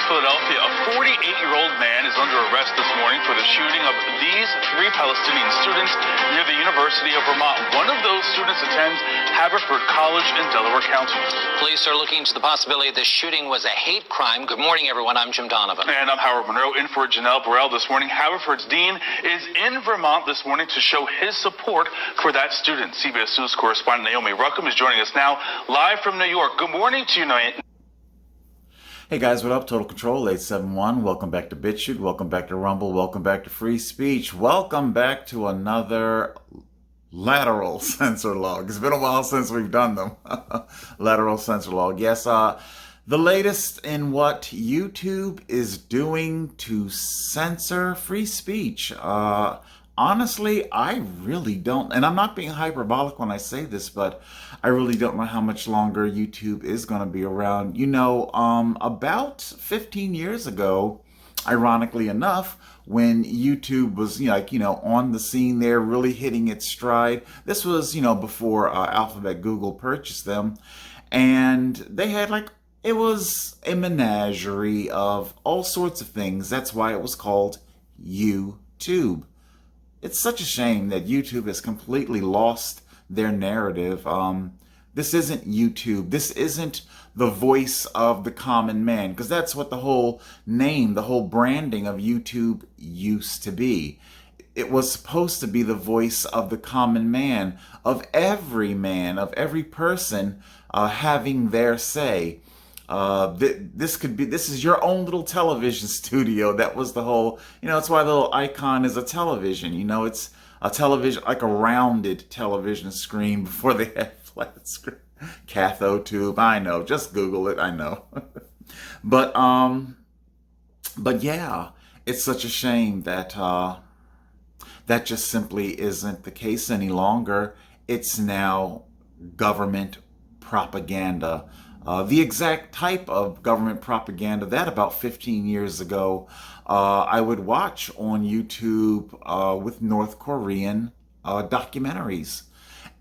Philadelphia, a 48-year-old man is under arrest this morning for the shooting of these three Palestinian students near the University of Vermont. One of those students attends Haverford College in Delaware County. Police are looking into the possibility this shooting was a hate crime. Good morning, everyone. I'm Jim Donovan. And I'm Howard Monroe, in for Janelle Burrell this morning. Haverford's dean is in Vermont this morning to show his support for that student. CBS News correspondent Naomi Ruckham is joining us now live from New York. Good morning to you, Naomi. Hey guys, what up? Total Control 871. Welcome back to Bitchute. Welcome back to Rumble. Welcome back to Free Speech. Welcome back to another Lateral Censor-Log. It's been a while since we've done them. Lateral Censor-Log. Yes, the latest in what YouTube is doing to censor free speech. Honestly, I really don't, and I'm not being hyperbolic when I say this, but I really don't know how much longer YouTube is going to be around. You know, about 15 years ago, ironically enough, when YouTube was, on the scene there, really hitting its stride. This was, before Alphabet Google purchased them, and they had it was a menagerie of all sorts of things. That's why it was called YouTube. It's such a shame that YouTube has completely lost their narrative. This isn't YouTube. This isn't the voice of the common man, because that's what the whole name, the whole branding of YouTube used to be. It was supposed to be the voice of the common man, of every person having their say. This is your own little television studio. That was the whole, it's why the little icon is a television. It's a television, like a rounded television screen before they had flat screen. Cathode tube, I know, just Google it, I know. But yeah, it's such a shame that that just simply isn't the case any longer. It's now government propaganda. The exact type of government propaganda that about 15 years ago I would watch on YouTube with North Korean documentaries.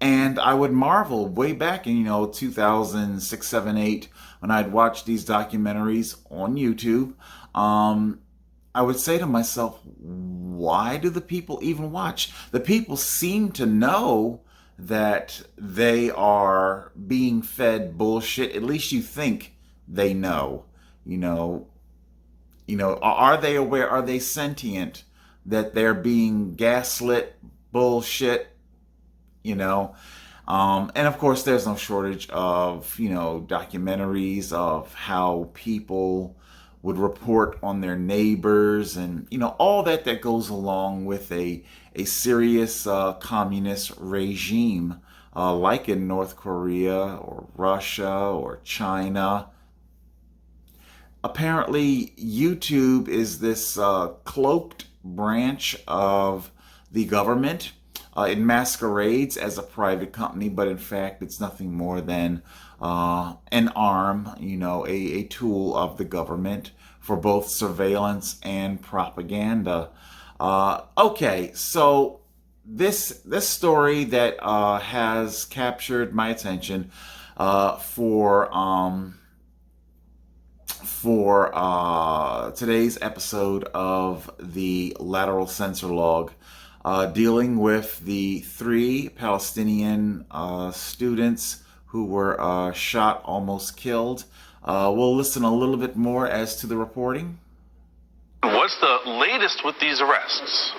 And I would marvel way back in, 2006, 7, 8, when I'd watch these documentaries on YouTube. I would say to myself, why do the people even watch? The people seem to know that they are being fed bullshit. At least you think they know. Are they aware? Are they sentient that they're being gaslit bullshit? And of course, there's no shortage of documentaries of how people would report on their neighbors and all that goes along with a serious communist regime like in North Korea or Russia or China. Apparently YouTube is this cloaked branch of the government. It masquerades as a private company, but in fact it's nothing more than an arm, a tool of the government for both surveillance and propaganda. Okay, so this story that has captured my attention for today's episode of the Lateral Censor-Log, dealing with the three Palestinian students who were shot, almost killed. We'll listen a little bit more as to the reporting. What's the latest with these arrests?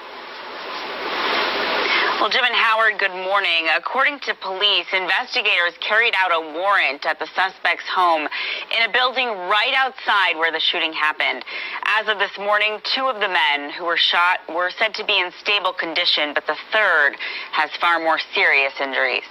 Well, Jim and Howard, good morning. According to police, investigators carried out a warrant at the suspect's home in a building right outside where the shooting happened. As of this morning, 2 of the men who were shot were said to be in stable condition, but the third has far more serious injuries.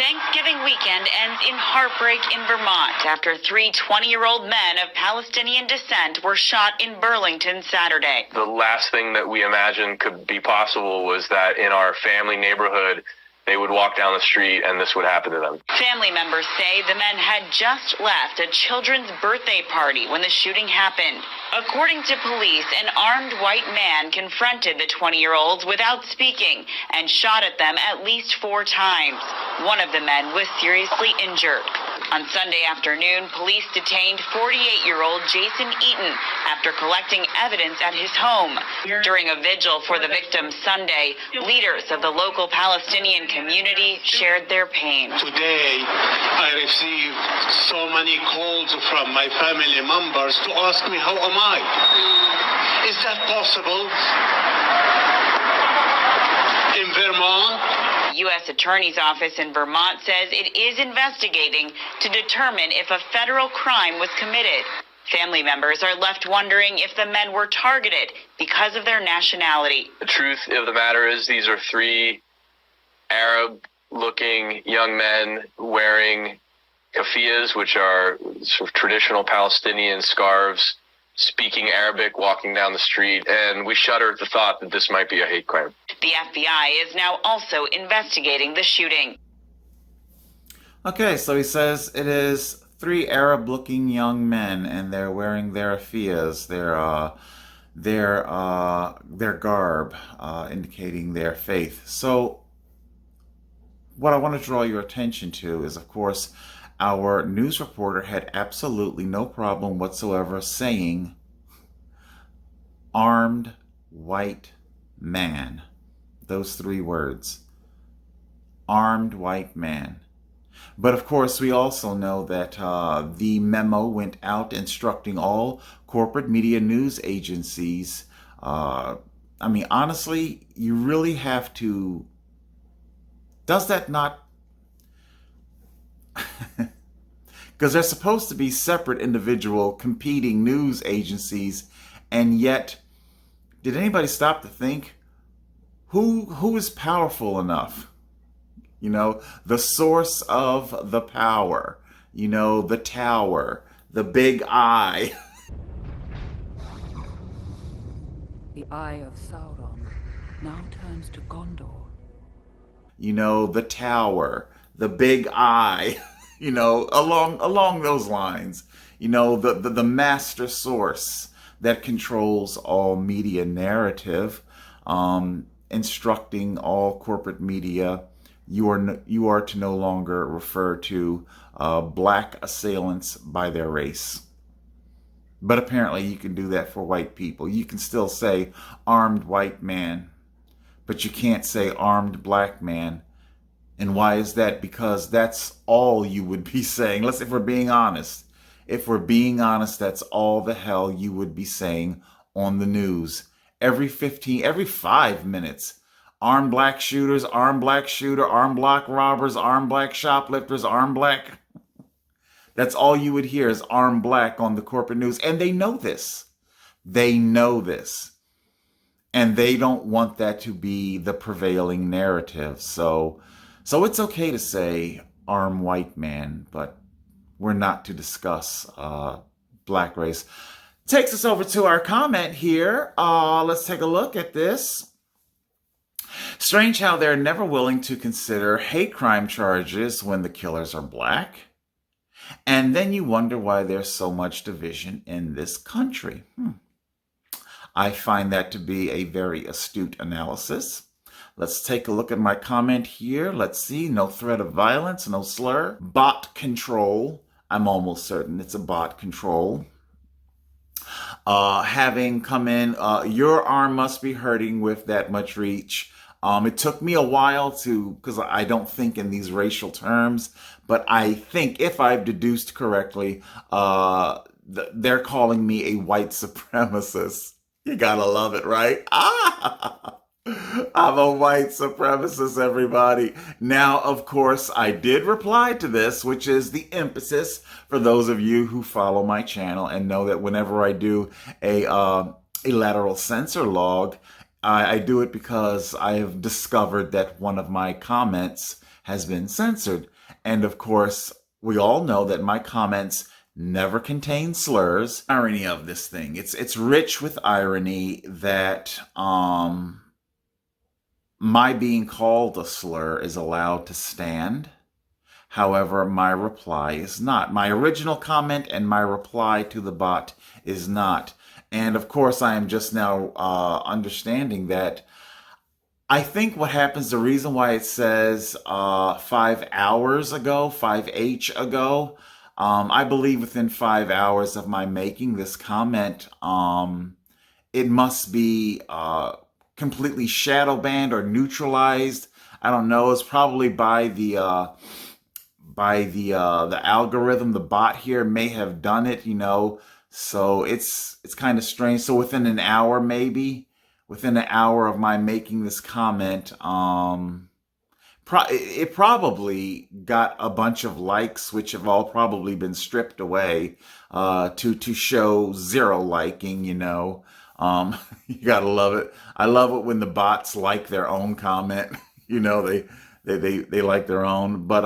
Thanksgiving weekend ends in heartbreak in Vermont after 3 20-year-old men of Palestinian descent were shot in Burlington Saturday. The last thing that we imagined could be possible was that in our family neighborhood, they would walk down the street and this would happen to them. Family members say the men had just left a children's birthday party when the shooting happened. According to police, an armed white man confronted the 20-year-olds without speaking and shot at them at least 4 times. One of the men was seriously injured. On Sunday afternoon, police detained 48-year-old Jason Eaton after collecting evidence at his home. During a vigil for the victim Sunday, leaders of the local Palestinian community shared their pain. Today, I received so many calls from my family members to ask me, how am I? Is that possible? In Vermont? The U.S. Attorney's Office in Vermont says it is investigating to determine if a federal crime was committed. Family members are left wondering if the men were targeted because of their nationality. The truth of the matter is these are three Arab-looking young men wearing keffiyehs, which are sort of traditional Palestinian scarves, speaking Arabic, walking down the street, and we shudder at the thought that this might be a hate crime. The FBI is now also investigating the shooting. Okay, so he says it is three Arab-looking young men, and they're wearing their keffiyehs, their garb, indicating their faith. So, what I want to draw your attention to is, of course, our news reporter had absolutely no problem whatsoever saying armed white man. Those three words. Armed white man. But of course, we also know that the memo went out instructing all corporate media news agencies. I mean, honestly, you really have to... Does that not... Because they're supposed to be separate individual competing news agencies, and yet, did anybody stop to think who is powerful enough? You know, the source of the power, you know, the tower, the big eye. The eye of Sauron now turns to Gondor. You know, the tower, the big eye. You know, along those lines, you know, the master source that controls all media narrative, instructing all corporate media, you are to no longer refer to black assailants by their race. But apparently you can do that for white people. You can still say armed white man, but you can't say armed black man. And why is that? Because that's all you would be saying. If we're being honest. If we're being honest, that's all the hell you would be saying on the news. Every 5 minutes. Armed black shooters, armed black shooter, armed black robbers, armed black shoplifters, armed black... That's all you would hear is armed black on the corporate news. And they know this. They know this. And they don't want that to be the prevailing narrative. So it's okay to say armed white man, but we're not to discuss black race. Takes us over to our comment here. Let's take a look at this. Strange how they're never willing to consider hate crime charges when the killers are black. And then you wonder why there's so much division in this country. I find that to be a very astute analysis. Let's take a look at my comment here. Let's see. No threat of violence, no slur. Bot control. I'm almost certain it's a bot control. Having come in, your arm must be hurting with that much reach. It took me a while because I don't think in these racial terms, but I think if I've deduced correctly, they're calling me a white supremacist. You gotta love it, right? I'm a white supremacist, everybody. Now, of course, I did reply to this, which is the emphasis for those of you who follow my channel and know that whenever I do a lateral censor log, I do it because I have discovered that one of my comments has been censored. And of course, we all know that my comments never contain slurs. Irony of this thing. It's rich with irony that my being called a slur is allowed to stand. However, my reply is not. My original comment and my reply to the bot is not. And of course, I am just now understanding that I think what happens, the reason why it says 5 hours ago, 5H ago, I believe within 5 hours of my making this comment, it must be completely shadow banned or neutralized. I don't know. It's probably by the algorithm. The bot here may have done it, you know. So it's kind of strange. So within an hour, maybe within an hour of my making this comment, it probably got a bunch of likes, which have all probably been stripped away to show zero liking, you know. You gotta love it. I love it when the bots like their own comment. You know, they like their own. But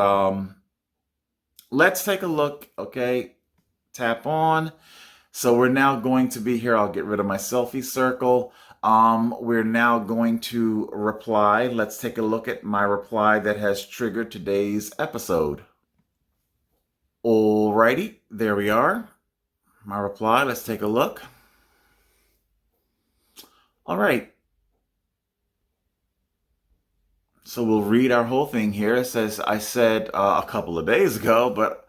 let's take a look. Okay, tap on. So we're now going to be here. I'll get rid of my selfie circle. We're now going to reply. Let's take a look at my reply that has triggered today's episode. Alrighty, there we are. My reply. Let's take a look. All right. So we'll read our whole thing here. It says, I said a couple of days ago, but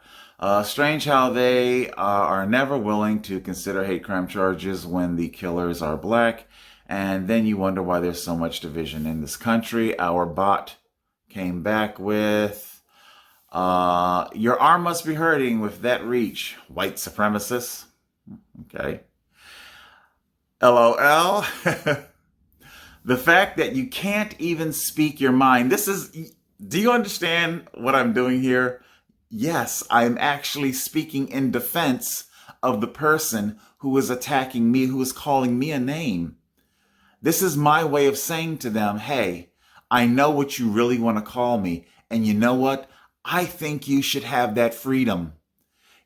strange how they are never willing to consider hate crime charges when the killers are black. And then you wonder why there's so much division in this country. Our bot came back with, your arm must be hurting with that reach, white supremacists. Okay. LOL. The fact that you can't even speak your mind. Do you understand what I'm doing here? Yes, I'm actually speaking in defense of the person who is attacking me, who is calling me a name. This is my way of saying to them, hey, I know what you really want to call me. And you know what? I think you should have that freedom.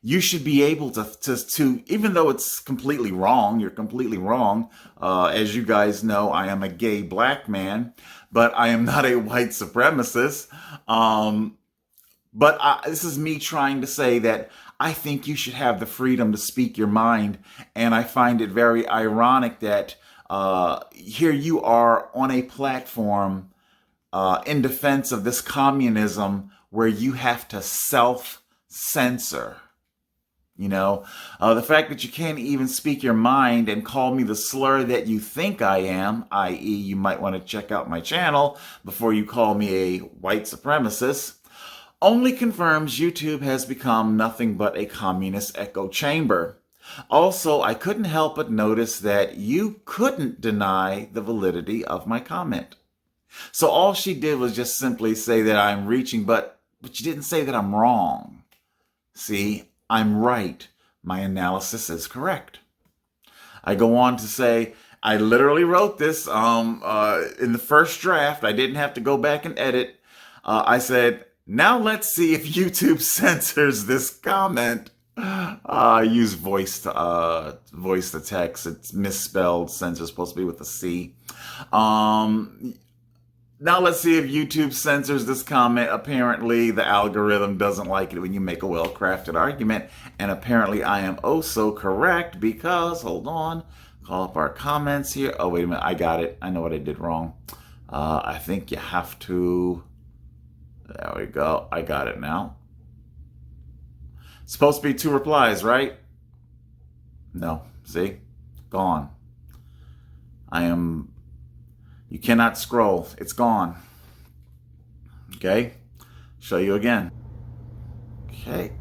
You should be able to, even though it's completely wrong, you're completely wrong. As you guys know, I am a gay black man, but I am not a white supremacist. But this is me trying to say that I think you should have the freedom to speak your mind. And I find it very ironic that here you are on a platform in defense of this communism where you have to self-censor. You know, the fact that you can't even speak your mind and call me the slur that you think I am, i.e. you might want to check out my channel before you call me a white supremacist, only confirms YouTube has become nothing but a communist echo chamber. Also, I couldn't help but notice that you couldn't deny the validity of my comment. So all she did was just simply say that I'm reaching, but you didn't say that I'm wrong. See? I'm right. My analysis is correct. I go on to say, I literally wrote this in the first draft. I didn't have to go back and edit. I said, now let's see if YouTube censors this comment. I use voice to text. It's misspelled. Censor is supposed to be with a C. Now let's see if YouTube censors this comment. Apparently, the algorithm doesn't like it when you make a well-crafted argument. And apparently, I am oh so correct because, hold on, call up our comments here. Oh, wait a minute. I got it. I know what I did wrong. I think you have to, there we go. I got it now. It's supposed to be 2 replies, right? No. See? Gone. You cannot scroll. It's gone. Okay. Show you again. Okay.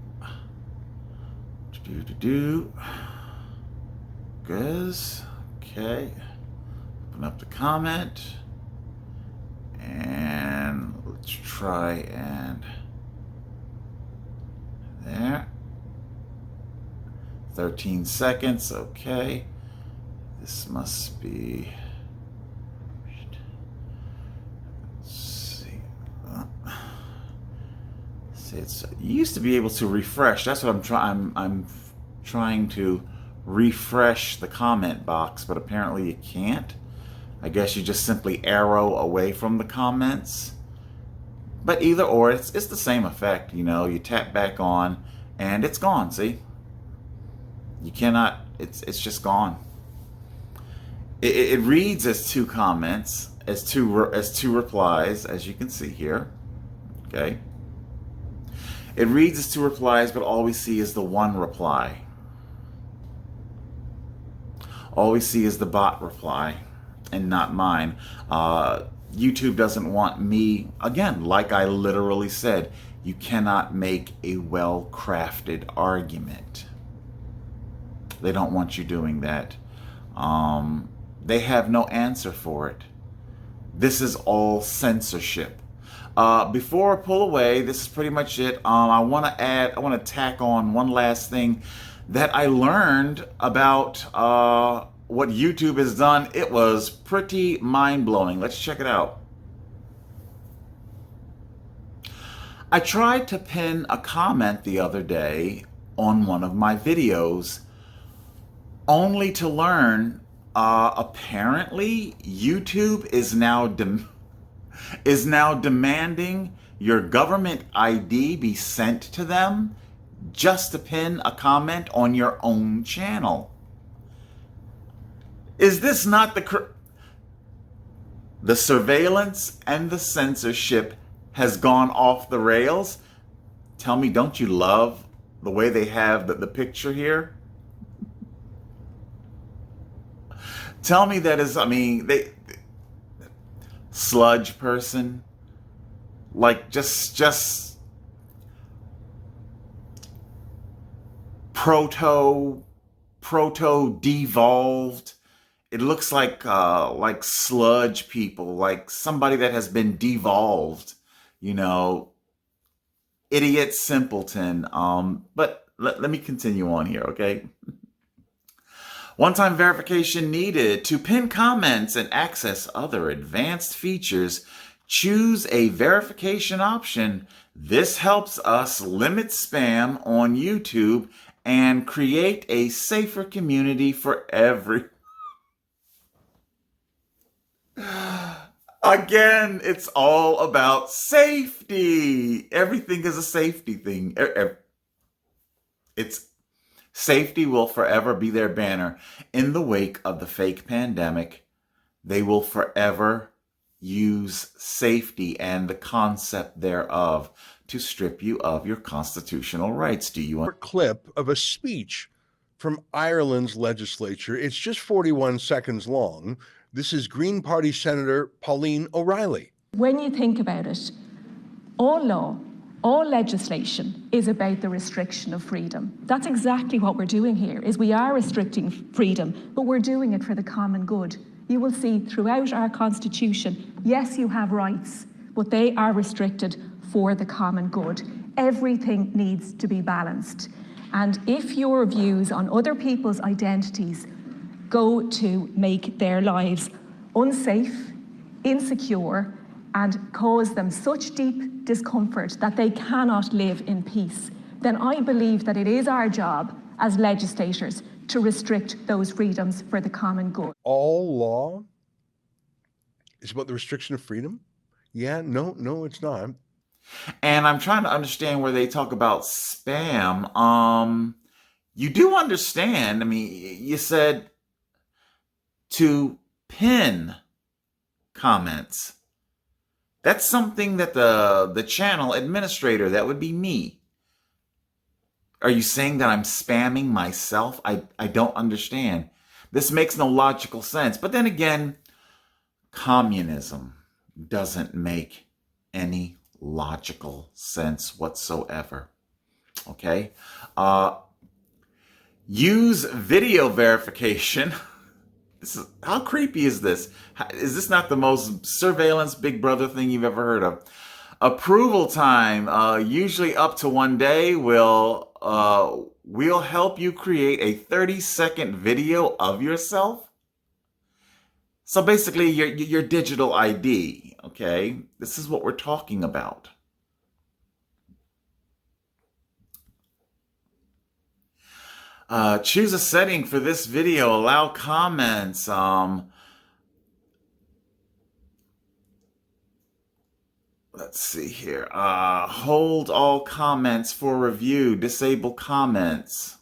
Guys. Okay. Open up the comment. And let's try and there. 13 seconds. Okay. This must be, you used to be able to refresh. That's what I'm trying. I'm trying to refresh the comment box, but apparently you can't. I guess you just simply arrow away from the comments. But either or, it's the same effect. You know, you tap back on, and it's gone. See, you cannot. It's just gone. it reads as two comments, as two replies, as you can see here. Okay. It reads as two replies, but all we see is the one reply. All we see is the bot reply and not mine. YouTube doesn't want me, again, like I literally said, you cannot make a well-crafted argument. They don't want you doing that. They have no answer for it. This is all censorship. Before I pull away, this is pretty much it. I want to tack on one last thing that I learned about what YouTube has done. It was pretty mind-blowing. Let's check it out. I tried to pin a comment the other day on one of my videos, only to learn apparently YouTube is now demanding your government ID be sent to them just to pin a comment on your own channel. Is this not the surveillance and the censorship has gone off the rails? Tell me, don't you love the way they have the picture here? Tell me that is, I mean, sludge person, like just proto devolved. It looks like sludge people, like somebody that has been devolved, you know, idiot simpleton. But let me continue on here, okay? One-time verification needed. To pin comments and access other advanced features, choose a verification option. This helps us limit spam on YouTube and create a safer community for every... Again, it's all about safety. Everything is a safety thing. Safety will forever be their banner. In the wake of the fake pandemic, they will forever use safety and the concept thereof to strip you of your constitutional rights. Do you want clip of a speech from Ireland's legislature? It's just 41 seconds long. This is Green Party Senator Pauline O'Reilly. When you think about it, all law, all legislation is about the restriction of freedom. That's exactly what we're doing here, is we are restricting freedom, but we're doing it for the common good. You will see throughout our Constitution, yes, you have rights, but they are restricted for the common good. Everything needs to be balanced. And if your views on other people's identities go to make their lives unsafe, insecure, and cause them such deep discomfort that they cannot live in peace, then I believe that it is our job as legislators to restrict those freedoms for the common good. All law is about the restriction of freedom? Yeah, no, it's not. And I'm trying to understand where they talk about spam. You do understand, I mean, you said to pin comments. That's something that the channel administrator, that would be me. Are you saying that I'm spamming myself? I don't understand. This makes no logical sense. But then again, communism doesn't make any logical sense whatsoever. Okay? Use video verification. How creepy is this? Is this not the most surveillance Big Brother thing you've ever heard of? Approval time, usually up to 1 day, will help you create a 30-second video of yourself. So basically, your digital ID, okay? This is what we're talking about. Choose a setting for this video. Allow comments. Let's see here. Hold all comments for review. Disable comments.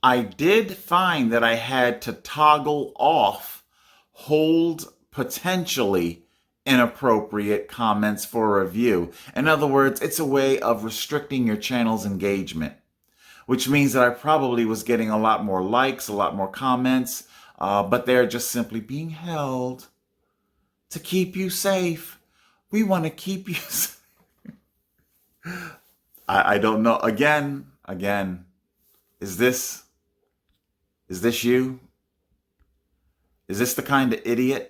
I did find that I had to toggle off hold potentially inappropriate comments for review. In other words, it's a way of restricting your channel's engagement, which means that I probably was getting a lot more likes, a lot more comments, but they're just simply being held to keep you safe. We want to keep you safe. I don't know. Again, is this you? Is this the kind of idiot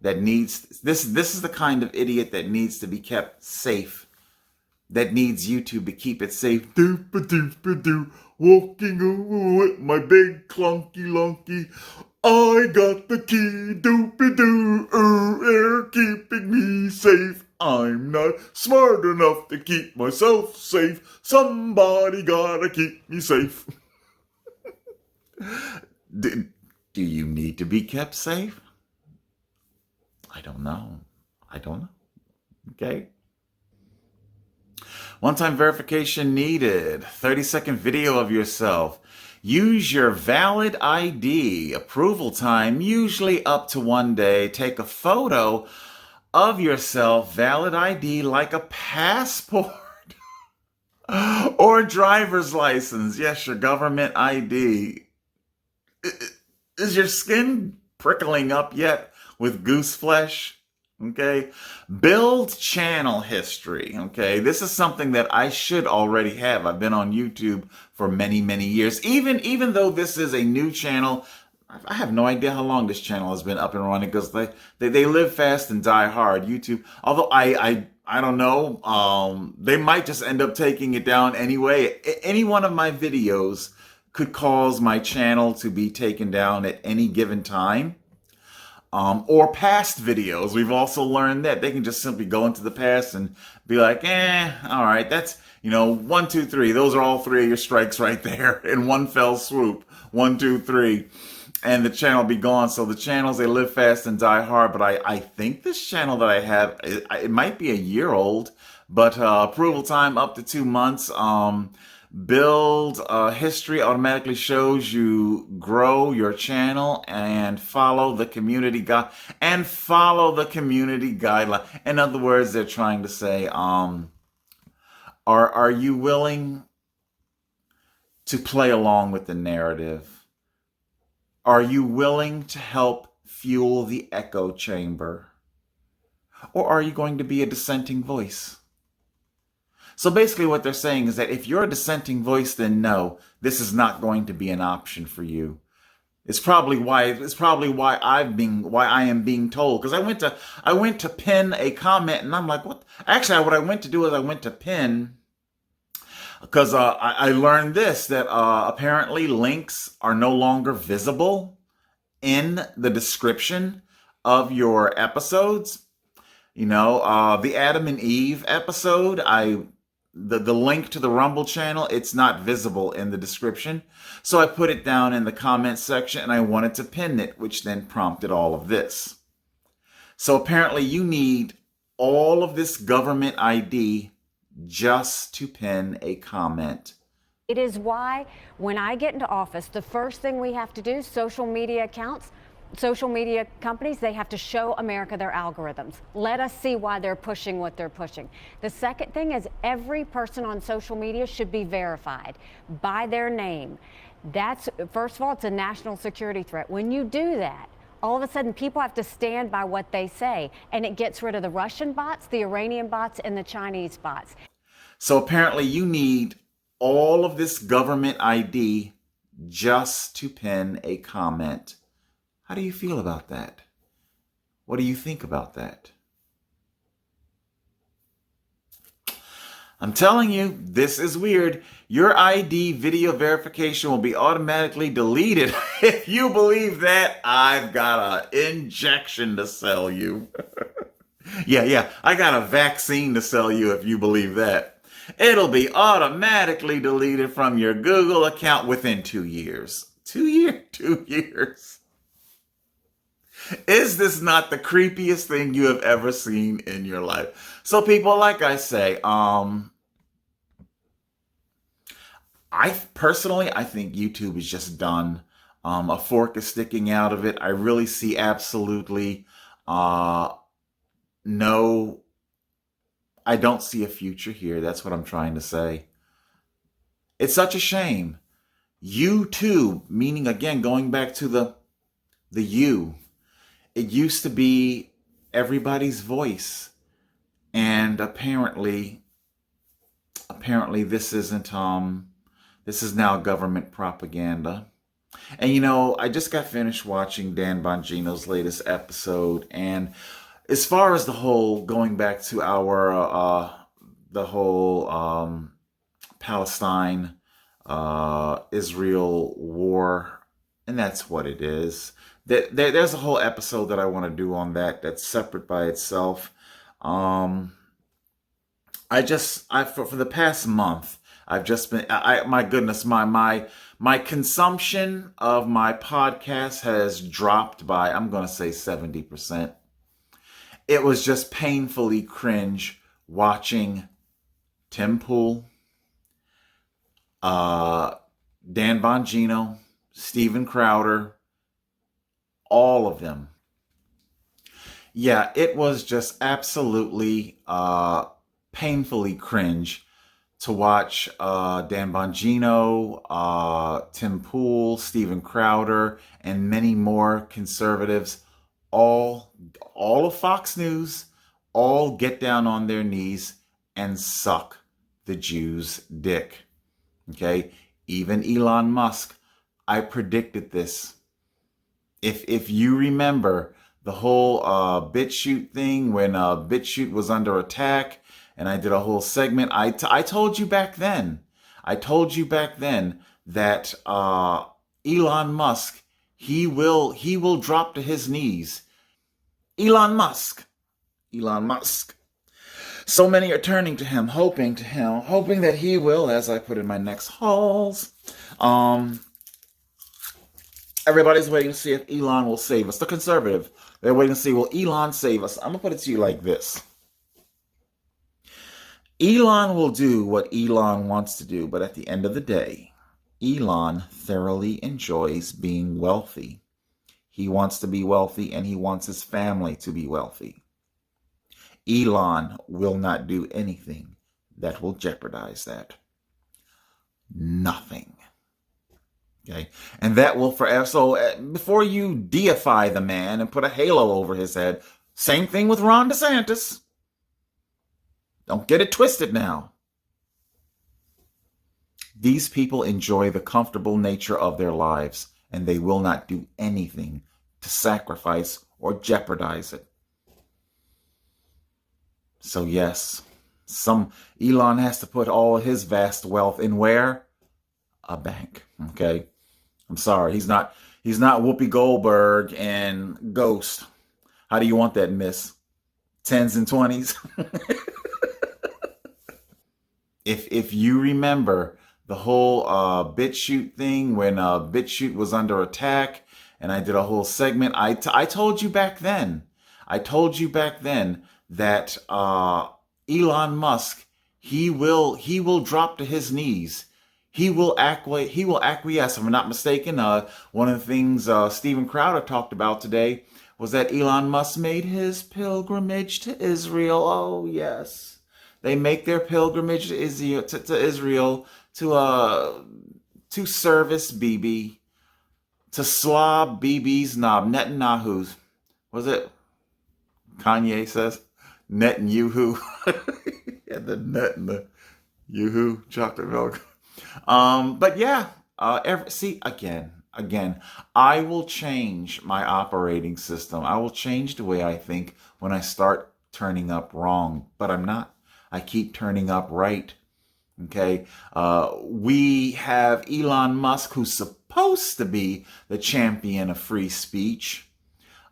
that needs this is the kind of idiot that needs to be kept safe, that needs YouTube to keep it safe. Doop-a-doop-a-doo, walking with my big clunky lunky, I got the key, doop-a-doo, they're keeping me safe. I'm not smart enough to keep myself safe. Somebody gotta keep me safe. Do you need to be kept safe? I don't know. Okay. One-time verification needed. 30-second video of yourself. Use your valid ID. Approval time, usually up to 1 day. Take a photo of yourself, valid ID, like a passport or driver's license. Yes, your government ID. Is your skin prickling up yet with goose flesh? Okay. Build channel history. Okay. This is something that I should already have. I've been on YouTube for many, many years. Even though this is a new channel, I have no idea how long this channel has been up and running, because they live fast and die hard. YouTube, although I don't know, they might just end up taking it down anyway. Any one of my videos could cause my channel to be taken down at any given time. Or past videos. We've also learned that they can just simply go into the past and be like, all right, that's, 1, 2, 3. Those are all 3 of your strikes right there in one fell swoop. 1, 2, 3. And the channel be gone. So the channels, they live fast and die hard. But I think this channel that I have, it might be a year old, but approval time up to 2 months. Build history automatically shows you grow your channel, and follow the community guideline. In other words, they're trying to say, are you willing to play along with the narrative? Are you willing to help fuel the echo chamber? Or are you going to be a dissenting voice? So basically what they're saying is that if you're a dissenting voice, then no, this is not going to be an option for you. It's probably why I am being told, because I went to pin a comment, and I'm like, what? Actually, what I went to do is I went to pin, because I learned this, that apparently links are no longer visible in the description of your episodes. The Adam and Eve episode, the link to the Rumble channel, it's not visible in the description. So I put it down in the comment section, and I wanted to pin it, which then prompted all of this. So apparently you need all of this government ID just to pin a comment. It is why when I get into office, the first thing we have to do, social media accounts, social media companies, they have to show America their algorithms. Let us see why they're pushing what they're pushing. The second thing is every person on social media should be verified by their name. That's, first of all, it's a national security threat. When you do that, all of a sudden people have to stand by what they say, and it gets rid of the Russian bots, the Iranian bots, and the Chinese bots. So apparently you need all of this government ID just to pin a comment. How do you feel about that? What do you think about that? I'm telling you, this is weird. Your ID video verification will be automatically deleted. If you believe that, I've got an injection to sell you. Yeah, I got a vaccine to sell you if you believe that. It'll be automatically deleted from your Google account within 2 years. 2 years. Is this not the creepiest thing you have ever seen in your life? So people, like I say, I think YouTube is just done. A fork is sticking out of it. I really see absolutely no, I don't see a future here. That's what I'm trying to say. It's such a shame. YouTube, meaning again, going back to the you, it used to be everybody's voice. And apparently this isn't, this is now government propaganda. And you know, I just got finished watching Dan Bongino's latest episode, and as far as the whole going back to our the whole Palestine Israel war, and that's what it is. There's a whole episode that I want to do on that. That's separate by itself. For the past month, I've just been, my goodness, my consumption of my podcast has dropped by, I'm going to say 70%. It was just painfully cringe watching Tim Pool, Dan Bongino, Steven Crowder, all of them. Yeah, it was just absolutely painfully cringe to watch Dan Bongino, Tim Pool, Steven Crowder, and many more conservatives, all of Fox News, all get down on their knees and suck the Jews' dick. Okay? Even Elon Musk. I predicted this. If you remember the whole BitChute thing, when BitChute was under attack, and I did a whole segment, I told you back then. I told you back then that Elon Musk, he will drop to his knees. Elon Musk. So many are turning to him, hoping that he will, as I put in my next hauls. Everybody's waiting to see if Elon will save us. The conservative, they're waiting to see, will Elon save us? I'm going to put it to you like this. Elon will do what Elon wants to do, but at the end of the day, Elon thoroughly enjoys being wealthy. He wants to be wealthy, and he wants his family to be wealthy. Elon will not do anything that will jeopardize that. Nothing. Okay, and that will forever. So before you deify the man and put a halo over his head, same thing with Ron DeSantis. Don't get it twisted now. These people enjoy the comfortable nature of their lives, and they will not do anything to sacrifice or jeopardize it. So yes, Elon has to put all of his vast wealth in where? A bank. Okay. I'm sorry. He's not Whoopi Goldberg and Ghost. How do you want that, miss? 10s and 20s? If you remember the whole BitChute thing, when BitChute was under attack, and I did a whole segment, I told you back then. I told you back then that Elon Musk, he will drop to his knees. He will acquiesce. If I'm not mistaken, one of the things Steven Crowder talked about today was that Elon Musk made his pilgrimage to Israel. Oh, yes. They make their pilgrimage to Israel to service Bibi, to slob Bibi's knob. Netanyahu's. Was it? Kanye says Netanyahu. Yeah, the net and the yoo-hoo chocolate milk. But yeah, again, I will change my operating system. I will change the way I think when I start turning up wrong, but I'm not. I keep turning up right. Okay. We have Elon Musk, who's supposed to be the champion of free speech.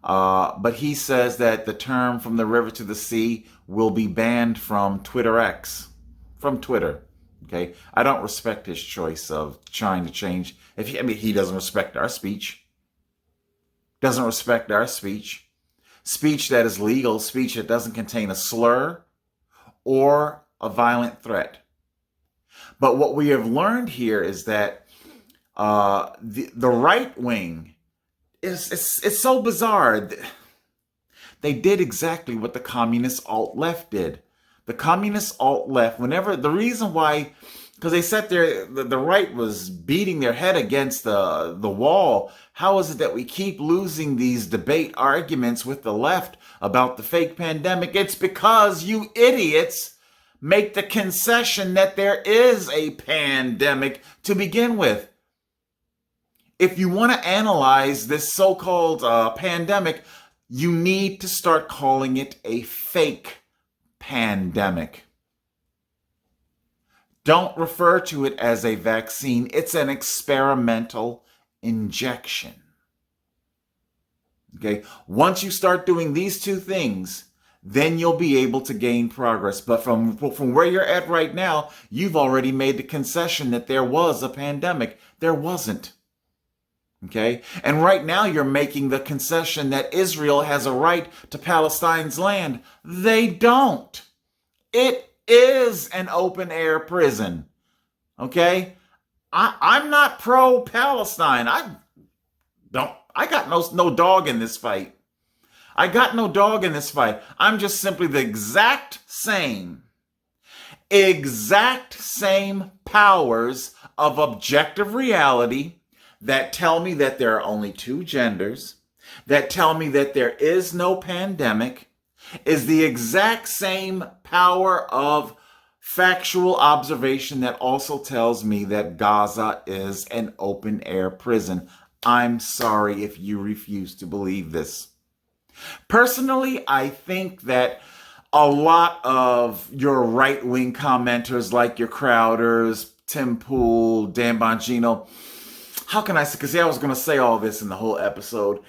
But he says that the term "from the river to the sea" will be banned from from Twitter. Okay, I don't respect his choice of trying to change. He doesn't respect our speech. Doesn't respect our speech. Speech that is legal, speech that doesn't contain a slur or a violent threat. But what we have learned here is that the right wing it's so bizarre. They did exactly what the communist alt-left did. The communist alt-left, whenever, the reason why, because they sat there, the right was beating their head against the wall. How is it that we keep losing these debate arguments with the left about the fake pandemic? It's because you idiots make the concession that there is a pandemic to begin with. If you want to analyze this so-called pandemic, you need to start calling it a fake pandemic. Don't refer to it as a vaccine. It's an experimental injection. Okay? Once you start doing these two things, then you'll be able to gain progress. But from where you're at right now, you've already made the concession that there was a pandemic. There wasn't. Okay? And right now you're making the concession that Israel has a right to Palestine's land. They don't. It is an open air prison. Okay? I'm not pro-Palestine. I got no dog in this fight. I got no dog in this fight. I'm just simply the exact same powers of objective reality that tell me that there are only two genders, that tell me that there is no pandemic, is the exact same power of factual observation that also tells me that Gaza is an open air prison. I'm sorry if you refuse to believe this. Personally, I think that a lot of your right-wing commenters like your Crowders, Tim Pool, Dan Bongino, how can I say, because I was going to say all this in the whole episode,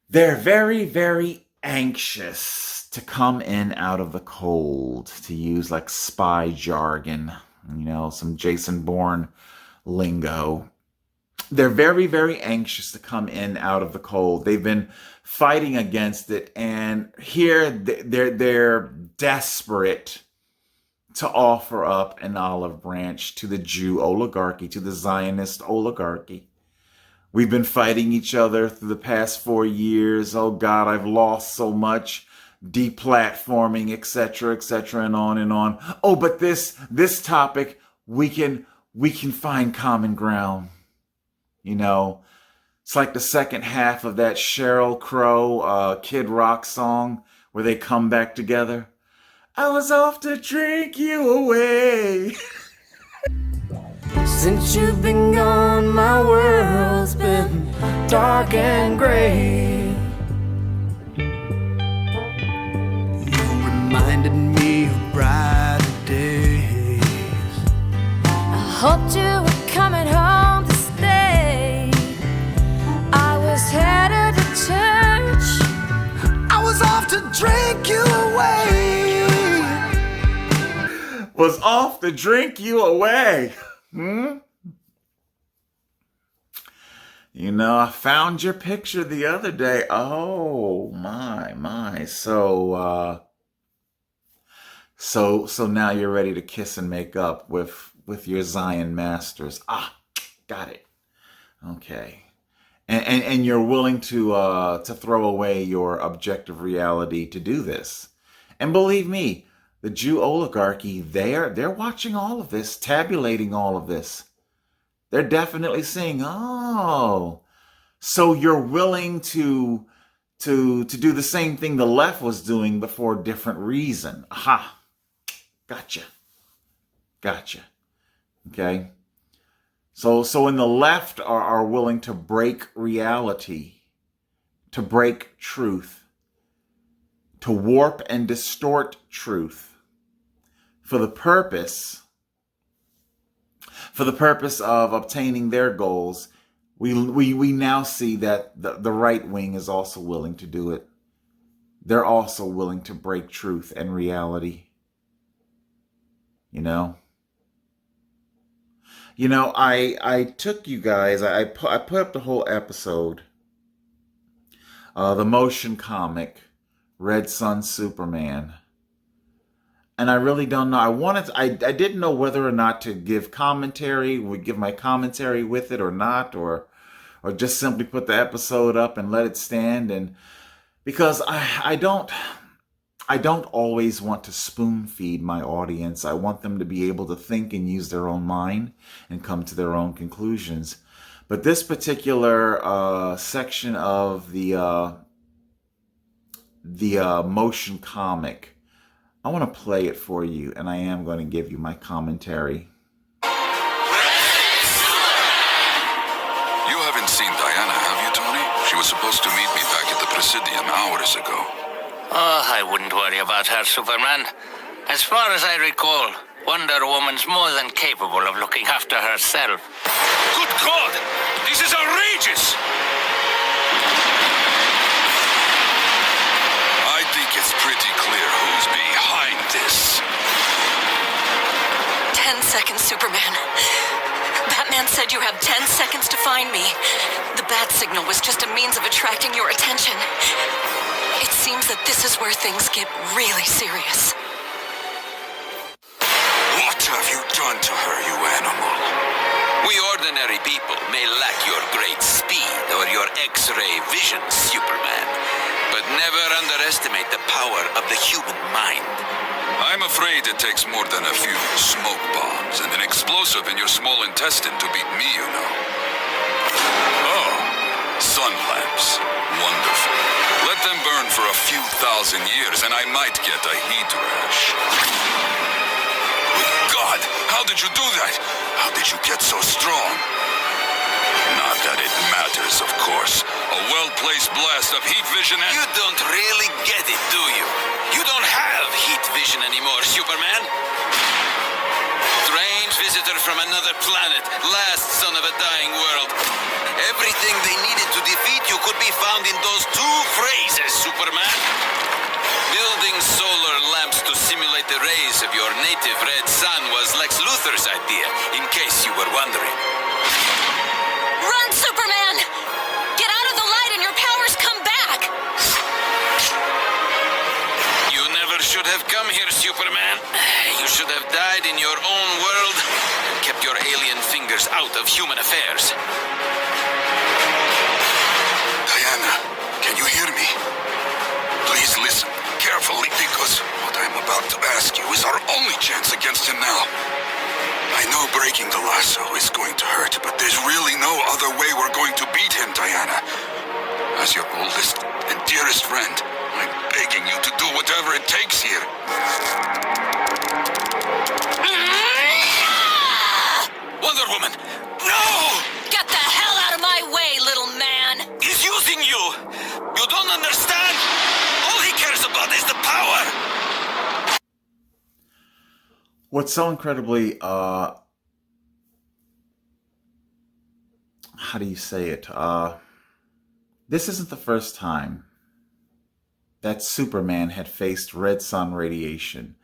they're very, very anxious to come in out of the cold, to use like spy jargon, some Jason Bourne lingo. They're very, very anxious to come in out of the cold. They've been fighting against it, and here they're desperate to offer up an olive branch to the Jew oligarchy, to the Zionist oligarchy. We've been fighting each other through the past 4 years. Oh God, I've lost so much. Deplatforming, etc., and on and on. Oh, but this topic, we can find common ground. It's like the second half of that Sheryl Crow Kid Rock song where they come back together. I was off to drink you away. Since you've been gone, my world's been dark and gray. You reminded me of brighter days. I hoped you were coming home to stay. I was headed to church. I was off to drink you away. Was off to drink you away. I found your picture the other day. Oh my. So now you're ready to kiss and make up with your Zion masters. Got it. Okay. And you're willing to throw away your objective reality to do this. And believe me, the Jew oligarchy, they're watching all of this, tabulating all of this. They're definitely saying, oh, so you're willing to do the same thing the left was doing but for a different reason. Aha. Gotcha. Okay. So when the left are willing to break reality, to break truth, to warp and distort truth, for the purpose of obtaining their goals, we now see that the right wing is also willing to do it. They're also willing to break truth and reality. I took you guys, I put up the whole episode, the motion comic, Red Sun Superman. and I really don't know. I didn't know whether or not to give commentary, would give my commentary with it or not, or just simply put the episode up and let it stand. And because I don't always want to spoon feed my audience. I want them to be able to think and use their own mind and come to their own conclusions. But this particular section of the motion comic, I want to play it for you, and I am going to give you my commentary. You haven't seen Diana, have you, Tony? She was supposed to meet me back at the Presidium hours ago. Oh, I wouldn't worry about her, Superman. As far as I recall, Wonder Woman's more than capable of looking after herself. Good God! This is outrageous! I think it's pretty clear who's behind this. 10 seconds, Superman. Batman said you have 10 seconds to find me. The bat signal was just a means of attracting your attention. It seems that this is where things get really serious. What have you done to her, you animal? We ordinary people may lack your great speed or your X-ray vision, Superman, but never underestimate the power of the human mind. I'm afraid it takes more than a few smoke bombs and an explosive in your small intestine to beat me, you know. Oh, sun lamps. Wonderful. Let them burn for a few thousand years and I might get a heat rash. God, how did you do that? How did you get so strong? Not that it matters, of course. A well-placed blast of heat vision and... You don't really get it, do you? You don't have heat vision anymore, Superman. Strange visitor from another planet, last son of a dying world. Everything they needed to defeat you could be found in those two phrases, Superman. Building solar lamps to simulate the rays of your native red sun was Lex Luthor's idea, in case you were wondering. Run, Superman! Get out of the light and your powers come back! You never should have come here, Superman. You should have died in your own world and kept your alien fingers out of human affairs. Diana, can you hear me? Please listen carefully, because what I'm about to ask you is our only chance against him now. I know breaking the lasso is going to hurt, but there's really no other way we're going to beat him, Diana. As your oldest and dearest friend, I'm begging you to do whatever it takes here. Wonder Woman, no! Get the hell out of my way, little man! He's using you! You don't understand? All he cares about is the power! What's so incredibly, how do you say it? This isn't the first time that Superman had faced red sun radiation.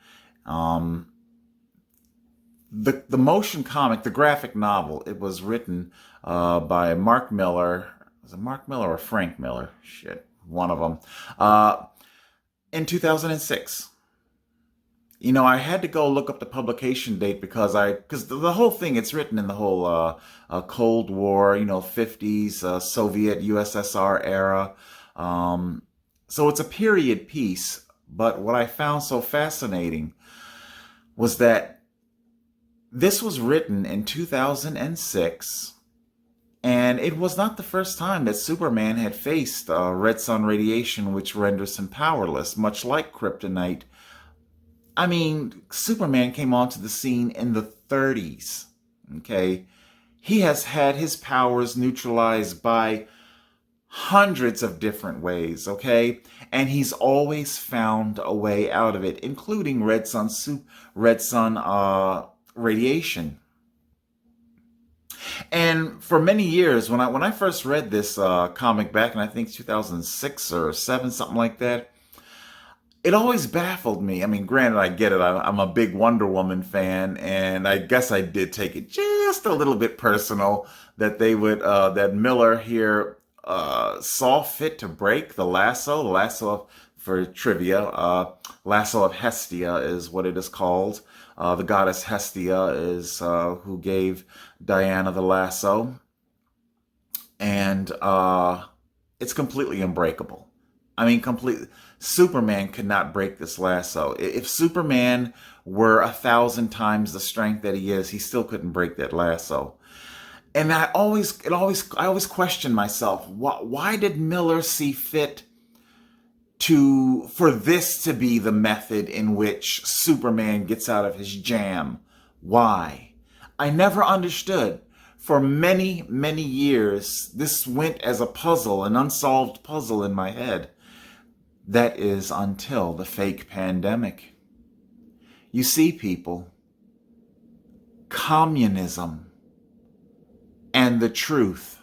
The motion comic, the graphic novel, it was written by Mark Miller. Was it Mark Miller or Frank Miller? Shit, one of them. In 2006. You know, I had to go look up the publication date because the whole thing, it's written in the whole Cold War, 50s, Soviet, USSR era. So it's a period piece. But what I found so fascinating was that this was written in 2006, and it was not the first time that Superman had faced red sun radiation, which renders him powerless, much like kryptonite. I mean, Superman came onto the scene in the 30s, okay? He has had his powers neutralized by hundreds of different ways, okay? And he's always found a way out of it, including red sun radiation. And for many years, when I first read this comic back in, I think, 2006 or 7, something like that, it always baffled me. I mean, granted, I get it. I'm a big Wonder Woman fan, and I guess I did take it just a little bit personal that they would, that Miller here saw fit to break the lasso for trivia. Lasso of Hestia is what it is called. The goddess Hestia is who gave Diana the lasso. And it's completely unbreakable. I mean, completely. Superman could not break this lasso. If Superman were 1,000 times the strength that he is, he still couldn't break that lasso. And I always question myself, why did Miller see fit for this to be the method in which Superman gets out of his jam? Why? I never understood. For many, many years, this went as a puzzle, an unsolved puzzle in my head. That is until the fake pandemic. You see, people, communism and the truth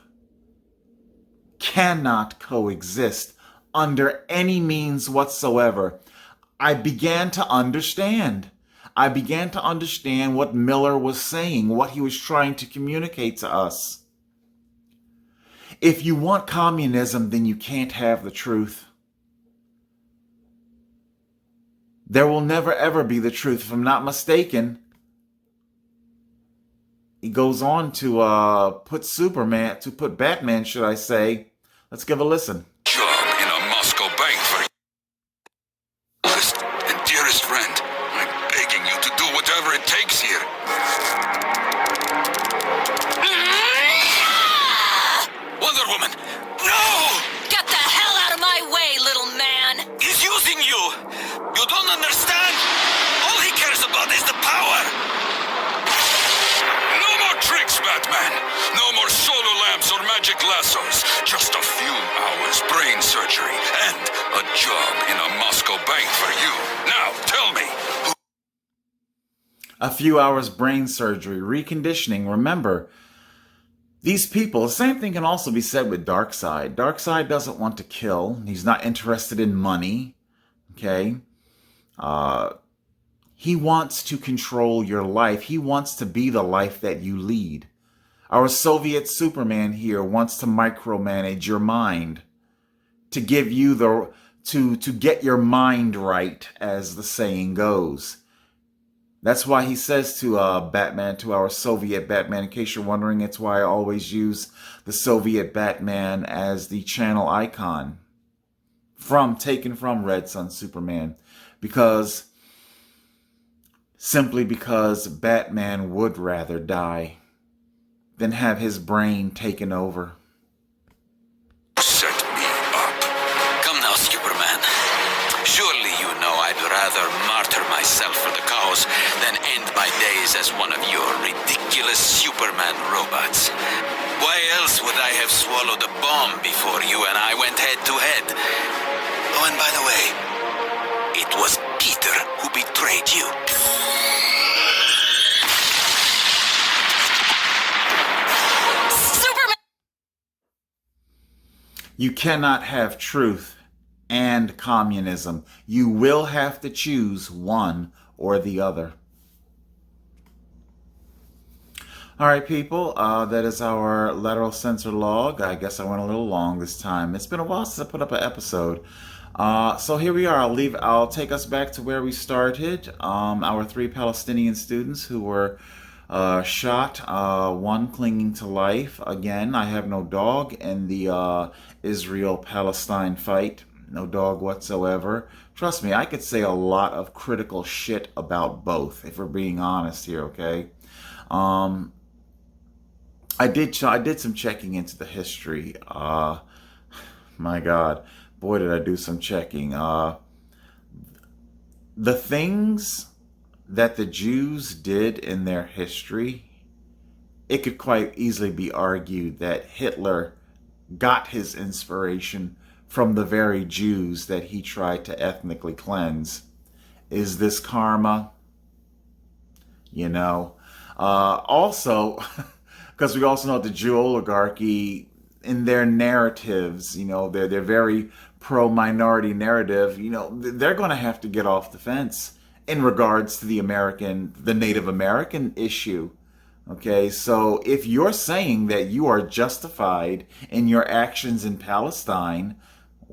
cannot coexist under any means whatsoever. I began to understand. I began to understand what Miller was saying, what he was trying to communicate to us. If you want communism, then you can't have the truth. There will never ever be the truth, if I'm not mistaken. He goes on to put Batman, should I say. Let's give a listen. Job in a Moscow bank for oldest and dearest friend. I'm begging you to do whatever it takes here. Wonder Woman, no! Get the hell out of my way, little man! He's using you! You don't understand? All he cares about is the power! No more tricks, Batman. No more solar lamps or magic lassos. Just a few hours brain surgery and a job in a Moscow bank for you. Now, tell me. A few hours brain surgery, reconditioning. Remember, these people, the same thing can also be said with Darkseid. Darkseid doesn't want to kill. He's not interested in money. Okay? He wants to control your life. He wants to be the life that you lead. Our Soviet Superman here wants to micromanage your mind, to give you to get your mind right, as the saying goes. That's why he says to Batman, to our Soviet Batman, in case you're wondering, it's why I always use the Soviet Batman as the channel icon, taken from Red Son Superman, simply because Batman would rather die than have his brain taken over. Set me up. Come now, Superman. Surely you know I'd rather martyr myself for the cause than end my days as one of your ridiculous Superman robots. Why else would I have swallowed a bomb before you and I went head to head? Oh, and by the way, it was Peter who betrayed you. You cannot have truth and communism. You will have to choose one or the other. All right, people, that is our Lateral Censor-Log. I guess I went a little long this time. It's been a while since I put up an episode. So here we are. I'll take us back to where we started. Our 3 Palestinian students who were shot, one clinging to life. Again, I have no dog in the Israel-Palestine fight. No dog whatsoever. Trust me, I could say a lot of critical shit about both, if we're being honest here, okay? I did some checking into the history. My God, boy, did I do some checking. The things that the Jews did in their history, it could quite easily be argued that Hitler got his inspiration from the very Jews that he tried to ethnically cleanse. Is this karma? You know. Also, because we also know the Jew oligarchy, in their narratives, you know, they're very pro-minority narrative, you know, they're going to have to get off the fence in regards to the Native American issue. Okay, so if you're saying that you are justified in your actions in Palestine,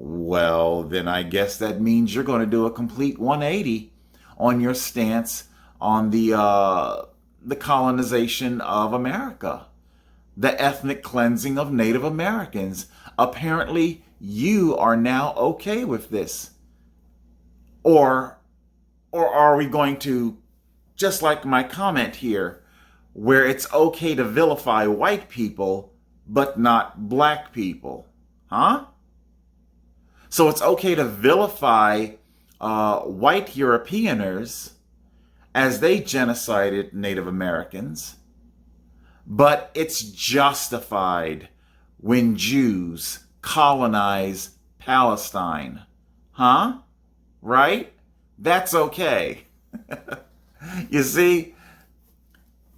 well, then I guess that means you're going to do a complete 180 on your stance on the colonization of America, the ethnic cleansing of Native Americans. Apparently, you are now okay with this. Or are we going to, just like my comment here, where it's okay to vilify white people, but not black people? Huh? So it's okay to vilify white Europeaners as they genocided Native Americans, but it's justified when Jews colonize Palestine. Huh? Right? That's okay. You see,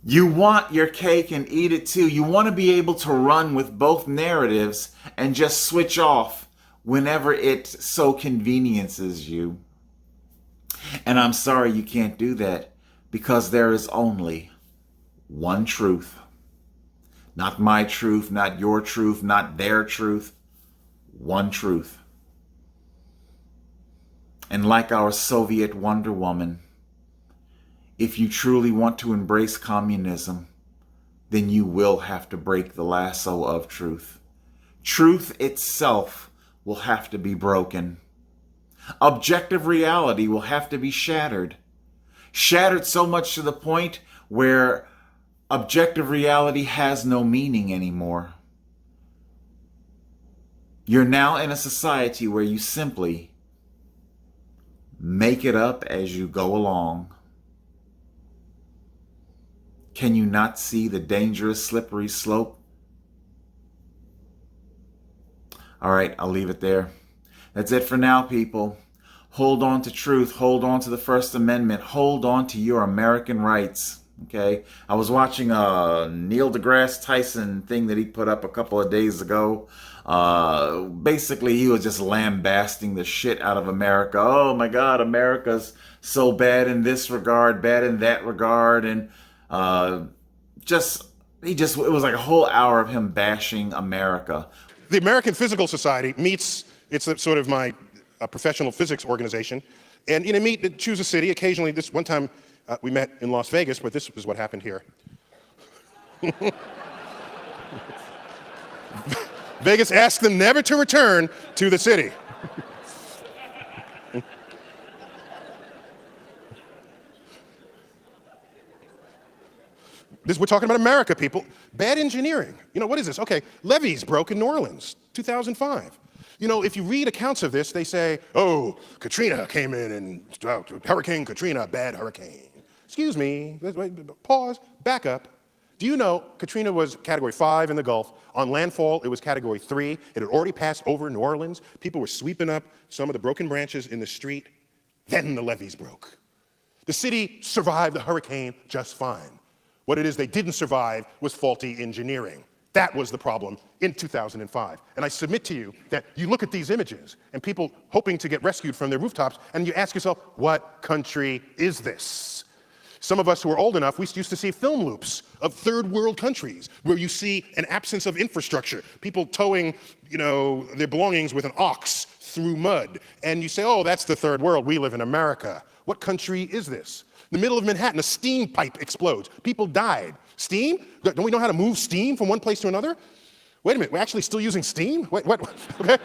you want your cake and eat it too. You want to be able to run with both narratives and just switch off whenever it so conveniences you. And I'm sorry you can't do that, because there is only one truth. Not my truth, not your truth, not their truth. One truth. And like our Soviet Wonder Woman, if you truly want to embrace communism, then you will have to break the lasso of truth. Truth itself will have to be broken. Objective reality will have to be shattered. Shattered so much to the point where objective reality has no meaning anymore. You're now in a society where you simply make it up as you go along. Can you not see the dangerous, slippery slope? All right, I'll leave it there. That's it for now, people. Hold on to truth. Hold on to the First Amendment. Hold on to your American rights. Okay? I was watching a Neil deGrasse Tyson thing that he put up a couple of days ago. Basically, he was just lambasting the shit out of America. Oh my God, America's so bad in this regard, bad in that regard. And it was like a whole hour of him bashing America. The American Physical Society meets, it's sort of my professional physics organization, and choose a city. Occasionally, this one time we met in Las Vegas, but this was what happened here. Vegas asked them never to return to the city. We're talking about America, people. Bad engineering. What is this? Okay, levees broke in New Orleans, 2005. If you read accounts of this, they say, oh, Katrina came in and Hurricane Katrina, bad hurricane. Excuse me, pause, back up. Do you know Katrina was category 5 in the Gulf? On landfall, it was category 3. It had already passed over New Orleans. People were sweeping up some of the broken branches in the street. Then the levees broke. The city survived the hurricane just fine. What it is they didn't survive was faulty engineering. That was the problem in 2005. And I submit to you that you look at these images and people hoping to get rescued from their rooftops, and you ask yourself, what country is this? Some of us who are old enough, we used to see film loops of third world countries where you see an absence of infrastructure, people towing, their belongings with an ox through mud. And you say, oh, that's the third world. We live in America. What country is this? In the middle of Manhattan, a steam pipe explodes. People died. Steam? Don't we know how to move steam from one place to another? Wait a minute, we're actually still using steam? What? Okay.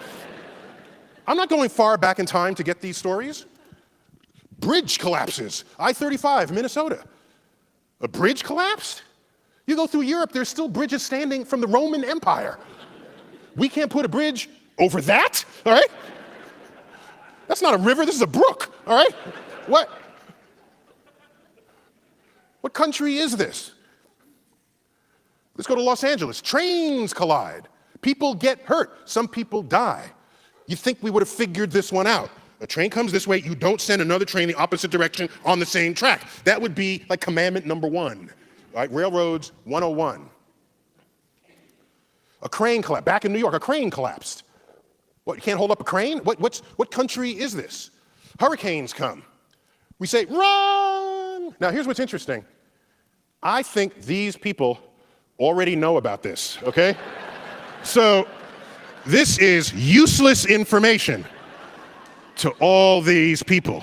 I'm not going far back in time to get these stories. Bridge collapses. I-35, Minnesota. A bridge collapsed? You go through Europe, there's still bridges standing from the Roman Empire. We can't put a bridge over that, all right? That's not a river, this is a brook, all right? What country is this? Let's go to Los Angeles. Trains collide. People get hurt. Some people die. You think we would have figured this one out. A train comes this way, you don't send another train the opposite direction on the same track. That would be like commandment number 1. Right? Railroads 101. A crane collapsed. Back in New York, a crane collapsed. What, you can't hold up a crane? What country is this? Hurricanes come. We say, run! Now, here's what's interesting. I think these people already know about this, okay? So This is useless information to all these people.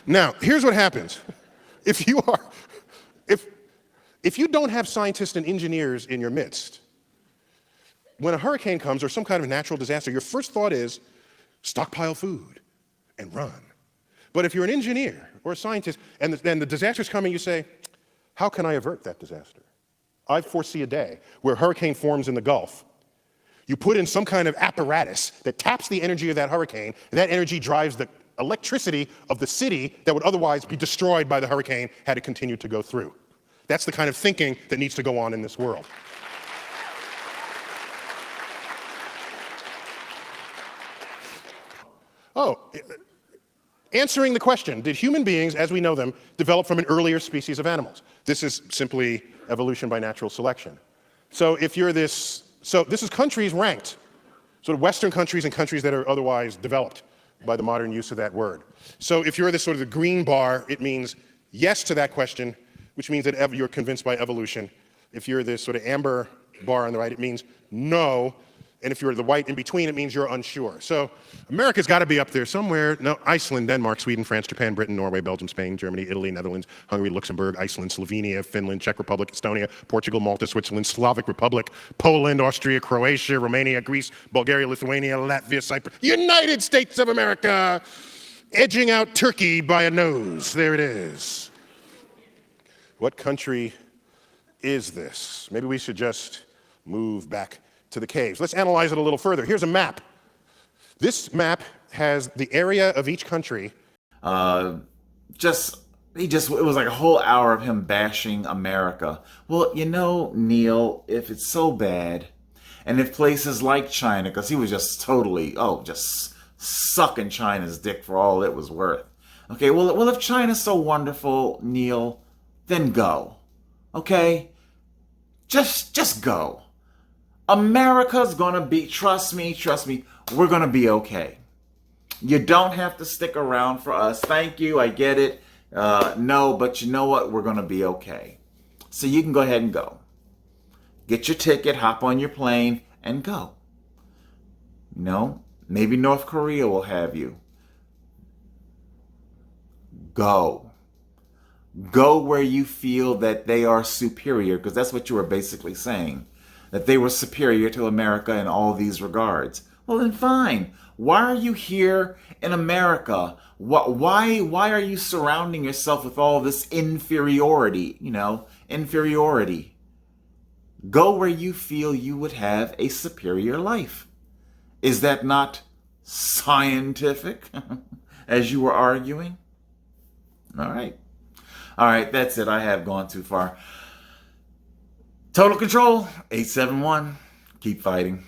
Now, here's what happens. If you don't have scientists and engineers in your midst, when a hurricane comes or some kind of natural disaster, your first thought is stockpile food and run. But if you're an engineer or a scientist and the disaster's coming, you say, how can I avert that disaster? I foresee a day where a hurricane forms in the Gulf. You put in some kind of apparatus that taps the energy of that hurricane, and that energy drives the electricity of the city that would otherwise be destroyed by the hurricane had it continued to go through. That's the kind of thinking that needs to go on in this world. Oh, answering the question, did human beings, as we know them, develop from an earlier species of animals? This is simply evolution by natural selection. So if you're this is countries ranked, sort of Western countries and countries that are otherwise developed by the modern use of that word. So if you're this sort of the green bar, it means yes to that question, which means that you're convinced by evolution. If you're this sort of amber bar on the right, it means no. And if you're the white in between, it means you're unsure. So America's got to be up there somewhere. No, Iceland, Denmark, Sweden, France, Japan, Britain, Norway, Belgium, Spain, Germany, Italy, Netherlands, Hungary, Luxembourg, Iceland, Slovenia, Finland, Czech Republic, Estonia, Portugal, Malta, Switzerland, Slavic Republic, Poland, Austria, Croatia, Romania, Greece, Bulgaria, Lithuania, Latvia, Cyprus, United States of America, edging out Turkey by a nose. There it is. What country is this? Maybe we should just move back to the caves. Let's analyze it a little further. Here's a map. This map has the area of each country. It was like a whole hour of him bashing America. Well, you know, Neil, if it's so bad, and if places like China, because he was just totally, just sucking China's dick for all it was worth. Okay, well, if China's so wonderful, Neil, then go. Okay? Just go. America's gonna be, trust me, we're gonna be okay. You don't have to stick around for us. Thank you, I get it. No, but you know what? We're gonna be okay. So you can go ahead and go. Get your ticket, hop on your plane, and go. You know, maybe North Korea will have you. Go. Go where you feel that they are superior, because that's what you were basically saying. That they were superior to America in all these regards. Well, then fine. Why are you here in America? Why are you surrounding yourself with all this inferiority? Inferiority. Go where you feel you would have a superior life. Is that not scientific, as you were arguing? All right, that's it. I have gone too far. Total Control, 871. Keep fighting.